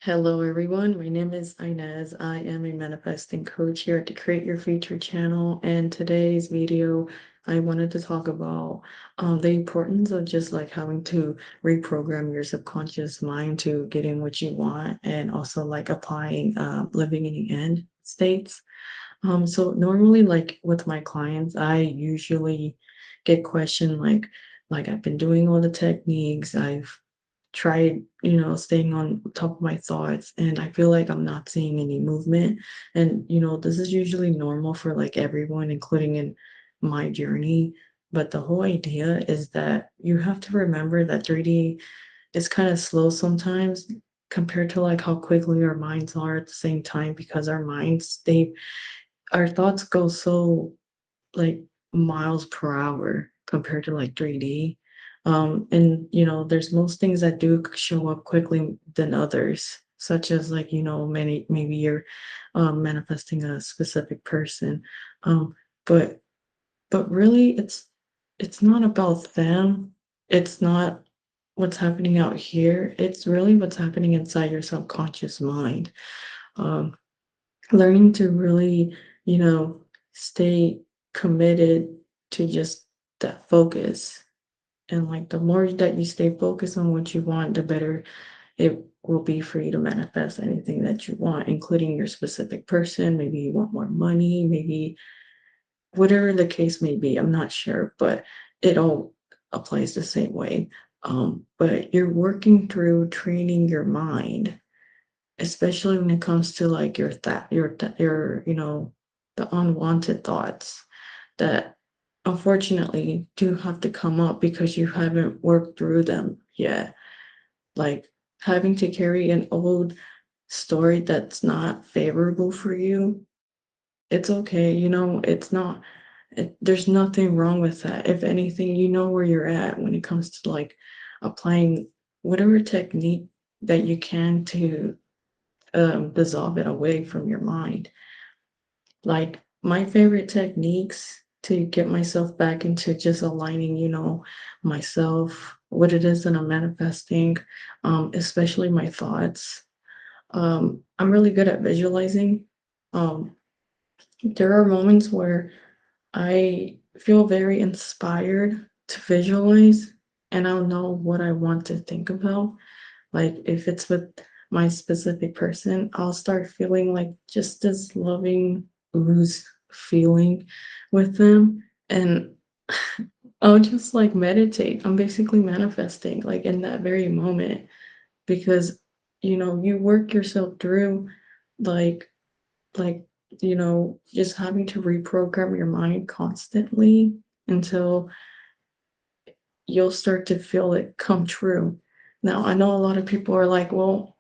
Hello, everyone. My name is Inez. I am a manifesting coach here at the Create Your Future channel. And today's video, I wanted to talk about the importance of just like having to reprogram your subconscious mind to getting what you want and also like applying living in the end states. So normally, like with my clients, I usually get questioned like I've been doing all the techniques, I've tried, staying on top of my thoughts, and I feel like I'm not seeing any movement. And this is usually normal for like everyone, including in my journey. But the whole idea is that you have to remember that 3D is kind of slow sometimes compared to like how quickly our minds are at the same time because our thoughts go so like miles per hour compared to like 3D. And there's most things that do show up quickly than others, such as like, many maybe you're manifesting a specific person. Um, but but really it's not about them. It's not what's happening out here. It's really what's happening inside your subconscious mind. Um, Learning to really, stay committed to just that focus. And like the more that you stay focused on what you want, the better it will be for you to manifest anything that you want, including your specific person. Maybe you want more money, maybe whatever the case may be. I'm not sure, but it all applies the same way. But you're working through training your mind, especially when it comes to like your the unwanted thoughts that unfortunately do have to come up because you haven't worked through them yet, like having to carry an old story that's not favorable for you. It's okay, it's not there's nothing wrong with that. If anything, you know where you're at when it comes to like applying whatever technique that you can to dissolve it away from your mind. Like my favorite techniques to get myself back into just aligning, myself, what it is that I'm manifesting, especially my thoughts. I'm really good at visualizing. Um, there are moments where I feel very inspired to visualize, and I'll know what I want to think about. Like if it's with my specific person, I'll start feeling like just this loving ooze feeling with them. And I'll just like meditate. I'm basically manifesting like in that very moment because you work yourself through like like just having to reprogram your mind constantly until you'll start to feel it come true. Now, I know a lot of people are like, well,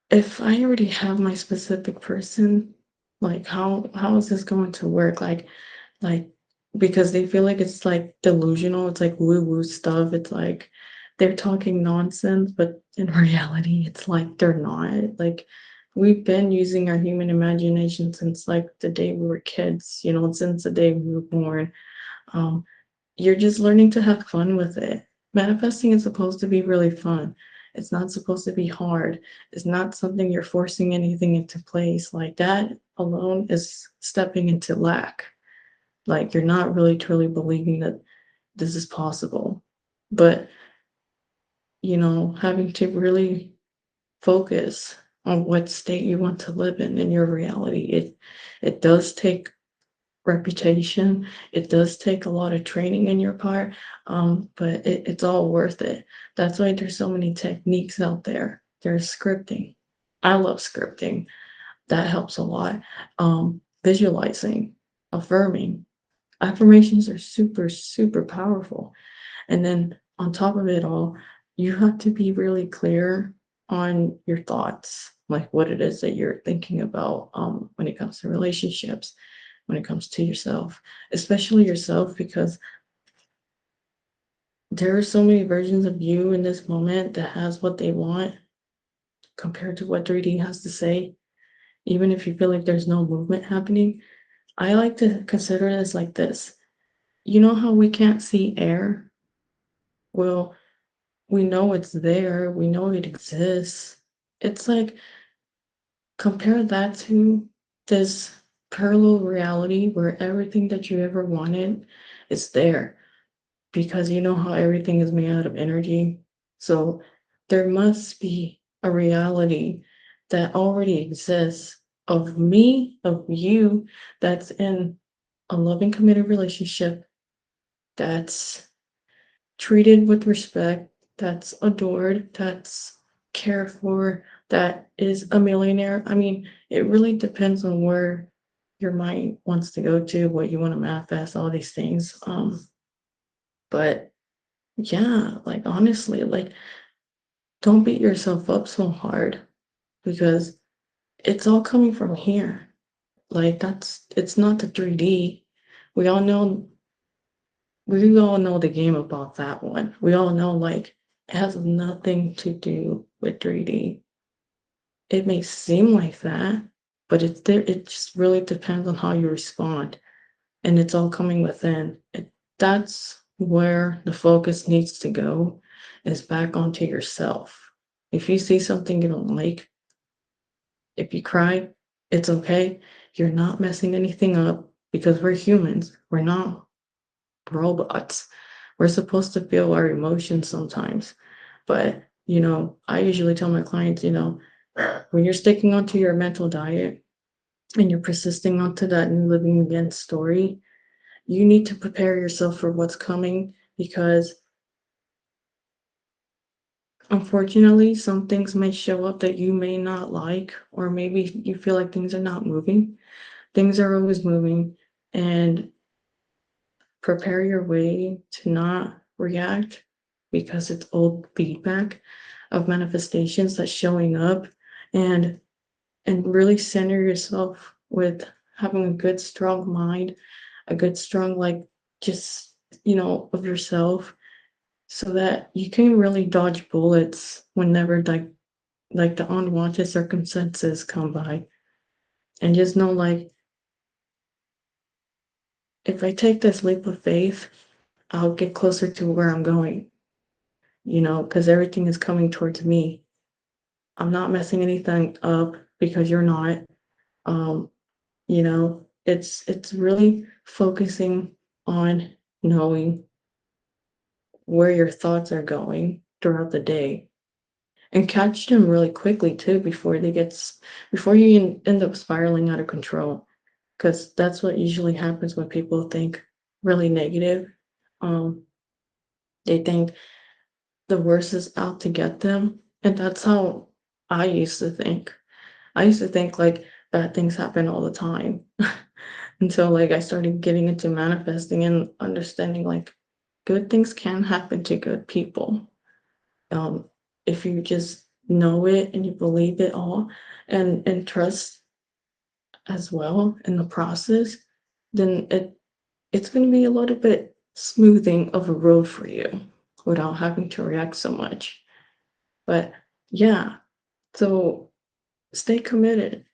if I already have my specific person, like how is this going to work? Like because they feel like it's like delusional, it's like woo-woo stuff. It's like they're talking nonsense, but in reality, it's like they're not. Like we've been using our human imagination since like the day we were kids, since the day we were born. Um, you're just learning to have fun with it. Manifesting is supposed to be really fun. It's not supposed to be hard. It's not something you're forcing anything into place. Like that alone is stepping into lack. Like you're not really truly believing that this is possible. But, having to really focus on what state you want to live in your reality. It does take reputation. It does take a lot of training in your part, but it's all worth it. That's why there's so many techniques out there. There's scripting. I love scripting. That helps a lot. Visualizing, affirming. Affirmations are super, super powerful. And then on top of it all, you have to be really clear on your thoughts, like what it is that you're thinking about when it comes to relationships, when it comes to yourself, especially yourself, because there are so many versions of you in this moment that has what they want compared to what 3D has to say, even if you feel like there's no movement happening. I like to consider this like this. You know how we can't see air? Well, we know it's there, we know it exists. It's like compare that to this parallel reality where everything that you ever wanted is there because you know how everything is made out of energy. So there must be a reality that already exists of me, of you, that's in a loving, committed relationship, that's treated with respect, that's adored, that's cared for, that is a millionaire. I mean, it really depends on where your mind wants to go to, what you want to manifest, all these things. But yeah, like honestly, like don't beat yourself up so hard because it's all coming from here. Like it's not the 3D. We all know we all know the game about that one. We all know like it has nothing to do with 3D. It may seem like that, but it's there. It just really depends on how you respond, and it's all coming within. That's where the focus needs to go, is back onto yourself. If you see something you don't like, if you cry, it's okay. You're not messing anything up because we're humans. We're not robots. We're supposed to feel our emotions sometimes. But, I usually tell my clients, when you're sticking onto your mental diet and you're persisting onto that new living again story, you need to prepare yourself for what's coming because unfortunately, some things may show up that you may not like, or maybe you feel like things are not moving. Things are always moving, and prepare your way to not react because it's old feedback of manifestations that's showing up, and really center yourself with having a good strong mind, a good strong like just of yourself so that you can really dodge bullets whenever like the unwanted circumstances come by, and just know like if I take this leap of faith, I'll get closer to where I'm going, because everything is coming towards me. I'm not messing anything up because you're not. Um, it's really focusing on knowing where your thoughts are going throughout the day and catch them really quickly too before you end up spiraling out of control, because that's what usually happens when people think really negative. Um, they think the worst is out to get them, and that's how I used to think. I used to think like bad things happen all the time until like I started getting into manifesting and understanding like good things can happen to good people. Um, if you just know it and you believe it all and trust as well in the process, then it's going to be a little bit smoothing of a road for you without having to react so much. But yeah, so stay committed,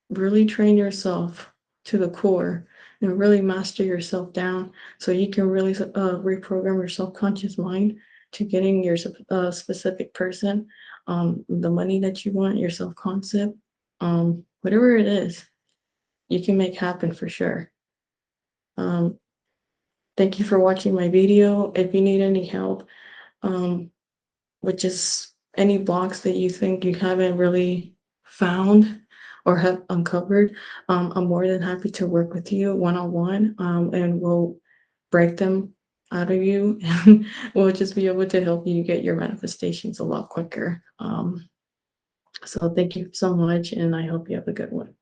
really train yourself to the core and really master yourself down so you can really reprogram your subconscious mind to getting your specific person, the money that you want, your self concept, whatever it is, you can make happen for sure. Um, Thank you for watching my video. If you need any help, um, which is any blocks that you think you haven't really found or have uncovered, I'm more than happy to work with you one-on-one, and we'll break them out of you and we'll just be able to help you get your manifestations a lot quicker. So thank you so much, and I hope you have a good one.